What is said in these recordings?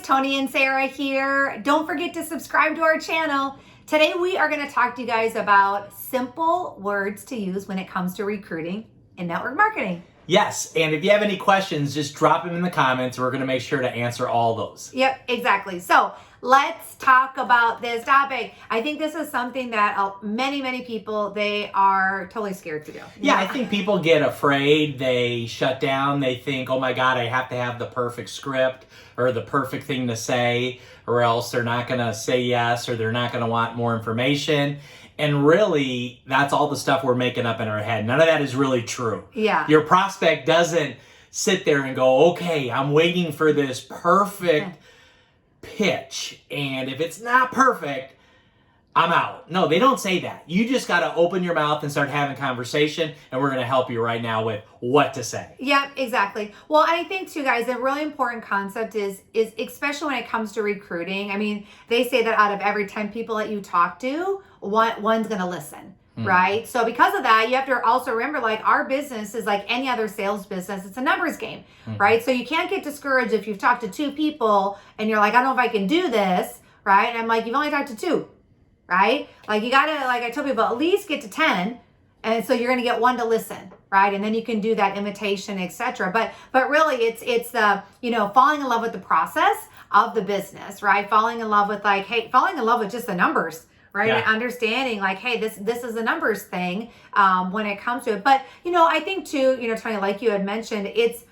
Tony and Sarah here. Don't forget to subscribe to our channel. Today we are going to talk to you guys about simple words to use when it comes to recruiting and network marketing. Yes, and if you have any questions, just drop them in the comments. We're going to make sure to answer all those. Yep, exactly. So let's talk about this topic. I think this is something that many people, they are totally scared to do. Yeah, I think people get afraid. They shut down. They think, oh my God, I have to have the perfect script or the perfect thing to say, or else they're not going to say yes, or they're not going to want more information. And really, that's all the stuff we're making up in our head. None of that is really true. Yeah. Your prospect doesn't sit there and go, okay, I'm waiting for this perfect pitch. And if it's not perfect, I'm out. No, they don't say that. You just got to open your mouth and start having conversation. And we're going to help you right now with what to say. Yeah, exactly. Well, I think too, guys, a really important concept is especially when it comes to recruiting. I mean, they say that out of every 10 people that you talk to, one's going to listen. Right? So because of that, you have to also remember, like, our business is like any other sales business. It's a numbers game, right? So you can't get discouraged if you've talked to 2 people and you're like, I don't know if I can do this, right? And I'm like, you've only talked to 2, right? Like, you got to, like I told people, at least get to 10. And so you're going to get 1 to listen, right? And then you can do that invitation, etc. But really, it's the, falling in love with the process of the business, right? Falling in love with falling in love with just the numbers. Right. Yeah. And understanding like, hey, this is a numbers thing when it comes to it. But, I think too, Tony, like you had mentioned, it's,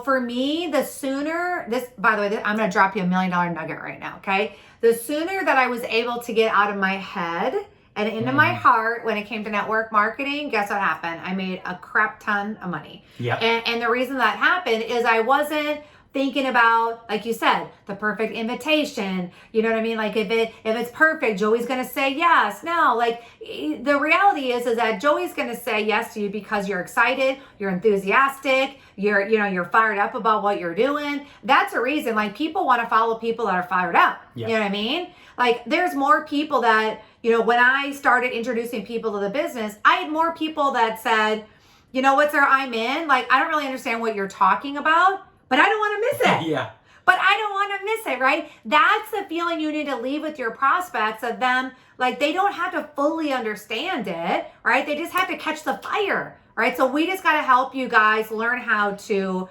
for me, the sooner by the way, I'm going to drop you $1 million nugget right now. Okay. The sooner that I was able to get out of my head and into my heart when it came to network marketing, guess what happened? I made a crap ton of money. Yeah. And the reason that happened is I wasn't thinking about, like you said, the perfect invitation. You know what I mean? Like if it's perfect, Joey's going to say yes. No, like the reality is that Joey's going to say yes to you because you're excited, you're enthusiastic, you're fired up about what you're doing. That's a reason. Like, people want to follow people that are fired up. Yeah. You know what I mean? Like, there's more people that, when I started introducing people to the business, I had more people that said, what, sir, I'm in. Like, I don't really understand what you're talking about, but I don't want to miss it. Yeah. But I don't want to miss it, right? That's the feeling you need to leave with your prospects of them. Like, they don't have to fully understand it, right? They just have to catch the fire, right? So we just got to help you guys learn how to,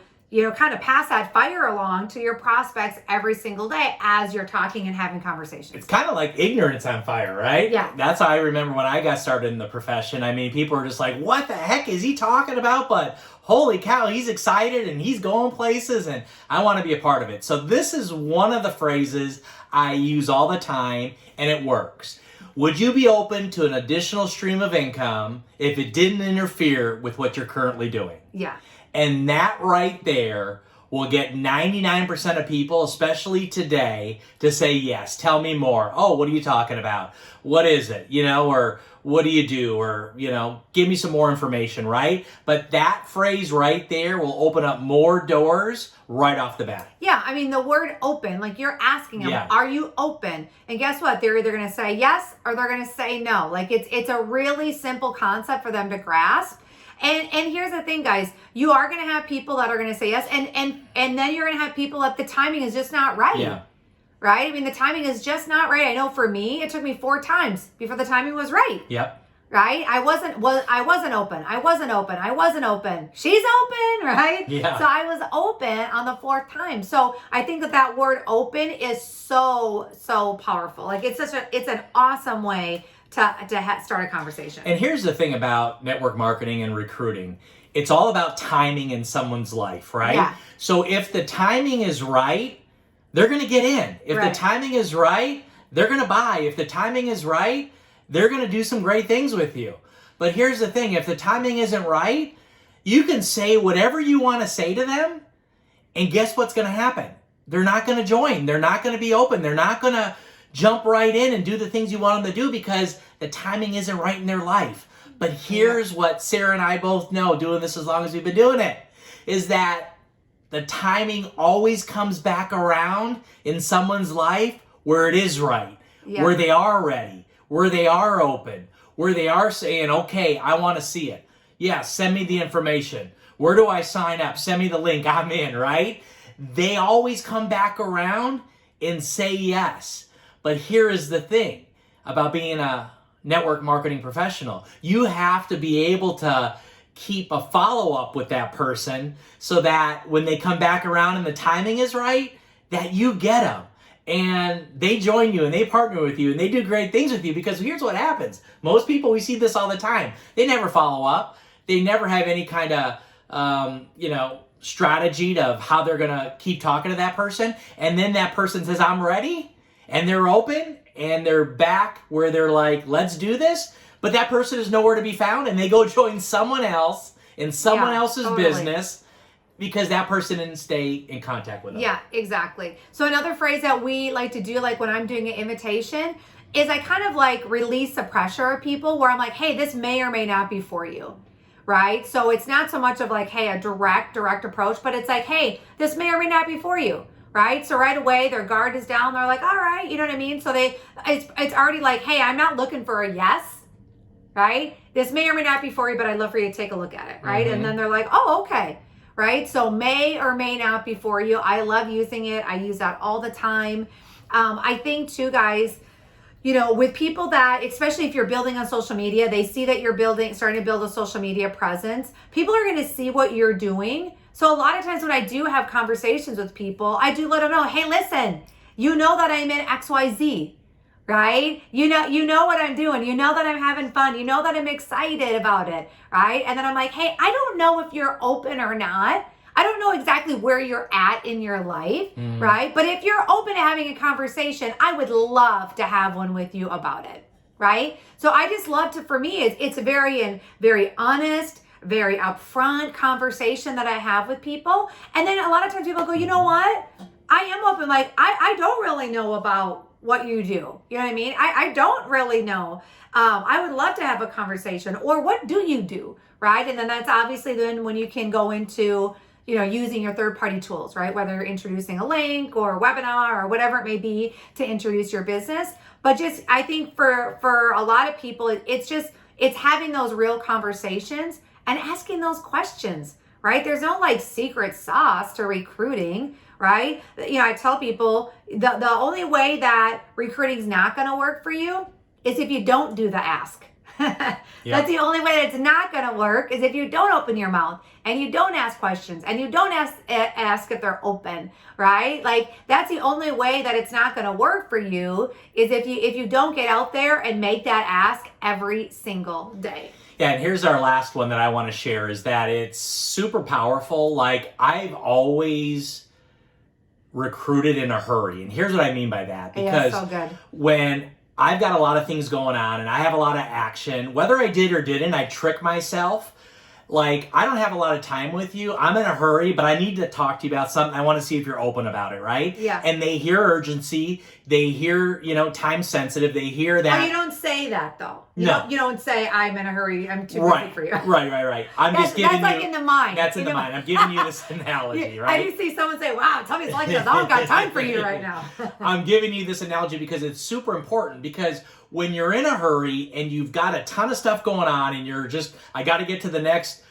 kind of pass that fire along to your prospects every single day as you're talking and having conversations. It's kind of like ignorance on fire, right? Yeah. That's how I remember when I got started in the profession. I mean, people were just like, what the heck is he talking about? But holy cow, he's excited and he's going places and I want to be a part of it. So this is one of the phrases I use all the time and it works. Would you be open to an additional stream of income if it didn't interfere with what you're currently doing? Yeah. And that right there will get 99% of people, especially today, to say yes. Tell me more. Oh, what are you talking about? What is it? Or what do you do? Or, give me some more information, right? But that phrase right there will open up more doors right off the bat. Yeah, I mean, the word open, like you're asking them, are you open? And guess what? They're either going to say yes or they're going to say no. Like, it's a really simple concept for them to grasp. And here's the thing, guys, you are going to have people that are going to say yes. And then you're going to have people that the timing is just not right. Yeah. Right? I mean, the timing is just not right. I know for me, it took me 4 times before the timing was right. Yep. Right? I wasn't open. She's open, right? Yeah. So I was open on the 4th time. So I think that word open is so powerful. Like, it's an awesome way to start a conversation. And here's the thing about network marketing and recruiting. It's all about timing in someone's life, right? Yeah. So if the timing is right, they're going to get in. If the timing is right, they're going to buy. If the timing is right, they're going to do some great things with you. But here's the thing. If the timing isn't right, you can say whatever you want to say to them, and guess what's going to happen? They're not going to join. They're not going to be open. They're not going to jump right in and do the things you want them to do because the timing isn't right in their life. But here's what Sarah and I both know, doing this as long as we've been doing it, is that the timing always comes back around in someone's life where it is right, where they are ready, where they are open, where they are saying, okay, I want to see it. Yeah, send me the information. Where do I sign up? Send me the link. I'm in, right? they always come back around and say yes. But here is the thing about being a network marketing professional. You have to be able to keep a follow-up with that person so that when they come back around and the timing is right, that you get them. And they join you and they partner with you and they do great things with you, because here's what happens. Most people, we see this all the time. They never follow up. They never have any kind of, strategy of how they're going to keep talking to that person. And then that person says, I'm ready. And they're open and they're back where they're like, let's do this. But that person is nowhere to be found, and they go join someone else in someone else's business because that person didn't stay in contact with them. Yeah, exactly. So another phrase that we like to do, like when I'm doing an invitation, is I kind of like release the pressure of people where I'm like, hey, this may or may not be for you, right? So it's not so much of like, hey, a direct approach, but it's like, hey, this may or may not be for you, right? So right away, their guard is down. They're like, all right, you know what I mean? So it's already like, hey, I'm not looking for a yes, right? This may or may not be for you, but I'd love for you to take a look at it, right? And then they're like, oh, okay. Right? So may or may not be for you. I love using it. I use that all the time. I think too, guys, with people that, especially if you're building on social media, they see that you're starting to build a social media presence. People are going to see what you're doing. So a lot of times when I do have conversations with people, I do let them know, hey, listen, you know that I'm in XYZ. Right? You know what I'm doing. You know that I'm having fun. You know that I'm excited about it. Right? And then I'm like, hey, I don't know if you're open or not. I don't know exactly where you're at in your life. Right? But if you're open to having a conversation, I would love to have one with you about it. Right? So I just love to, for me, it's a very honest, very upfront conversation that I have with people. And then a lot of times people go, you know what? I am open. Like, I don't really know about what you do. You know what I mean? I don't really know. I would love to have a conversation. Or what do you do? Right? And then that's obviously then when you can go into, using your third-party tools, right? Whether you're introducing a link or a webinar or whatever it may be to introduce your business. But just, I think for a lot of people, it's having those real conversations and asking those questions, right? There's no like secret sauce to recruiting. Right? I tell people the only way that recruiting is not going to work for you is if you don't do the ask. That's the only way that it's not going to work, is if you don't open your mouth and you don't ask questions and you don't ask if they're open, right? Like that's the only way that it's not going to work for you, is if you don't get out there and make that ask every single day. Yeah, and here's our last one that I want to share, is that it's super powerful. Like I've always recruited in a hurry. And here's what I mean by that. Because so good. When I've got a lot of things going on and I have a lot of action, whether I did or didn't, I trick myself. Like, I don't have a lot of time with you. I'm in a hurry, but I need to talk to you about something. I want to see if you're open about it, right? Yeah. And they hear urgency. They hear, time sensitive. They hear that. Oh, you don't say that, though. You don't say, I'm in a hurry. I'm too busy for you. Right. That's like in the mind. That's in the mind. I'm giving you this analogy, right? I do see someone say, wow, tell me it's like this. I don't got time for you right now. I'm giving you this analogy because it's super important, because when you're in a hurry and you've got a ton of stuff going on and you're just, I got to get to the next,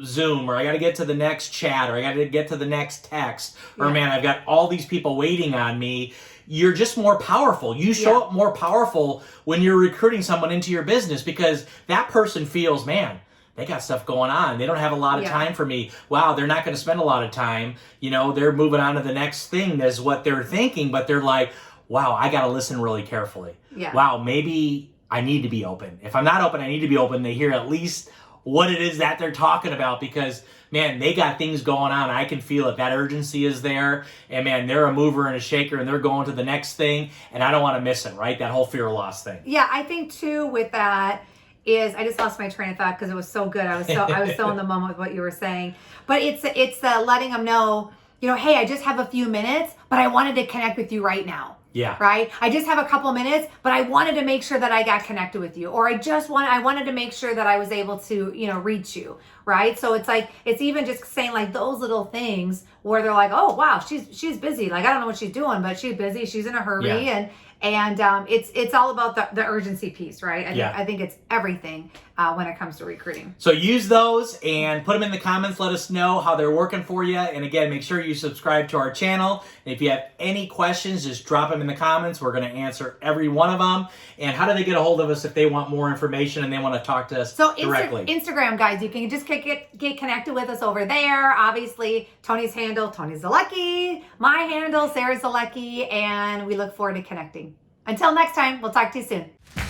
Zoom, or I got to get to the next chat, or I got to get to the next text, or man, I've got all these people waiting on me. You're just more powerful. You show up more powerful when you're recruiting someone into your business, because that person feels, man, they got stuff going on. They don't have a lot of time for me. Wow, they're not going to spend a lot of time. They're moving on to the next thing. That's what they're thinking, but they're like, wow, I got to listen really carefully. Yeah. Wow, maybe I need to be open. If I'm not open, I need to be open. They hear at least what it is that they're talking about, because man, they got things going on. I can feel it. That urgency is there, and man, they're a mover and a shaker, and they're going to the next thing, and I don't want to miss it, right? That whole fear of loss thing. Yeah, I think too with that is, I just lost my train of thought because it was so good. I was so in the moment with what you were saying. But it's letting them know, hey, I just have a few minutes, but I wanted to connect with you right now. Yeah. Right? I just have a couple minutes, but I wanted to make sure that I got connected with you. Or I wanted to make sure that I was able to, reach you. Right? So it's like, it's even just saying like those little things where they're like, oh wow, she's busy. Like, I don't know what she's doing, but she's busy. She's in a hurry. And it's all about the urgency piece, right? Yeah. I think it's everything when it comes to recruiting. So use those and put them in the comments. Let us know how they're working for you. And again, make sure you subscribe to our channel. And if you have any questions, just drop them in the comments. We're going to answer every one of them. And how do they get a hold of us if they want more information and they want to talk to us directly? Instagram, guys, you can just get connected with us over there. Obviously, Tony's handle, Tony Zolecki. My handle, Sarah Zolecki. And we look forward to connecting. Until next time, we'll talk to you soon.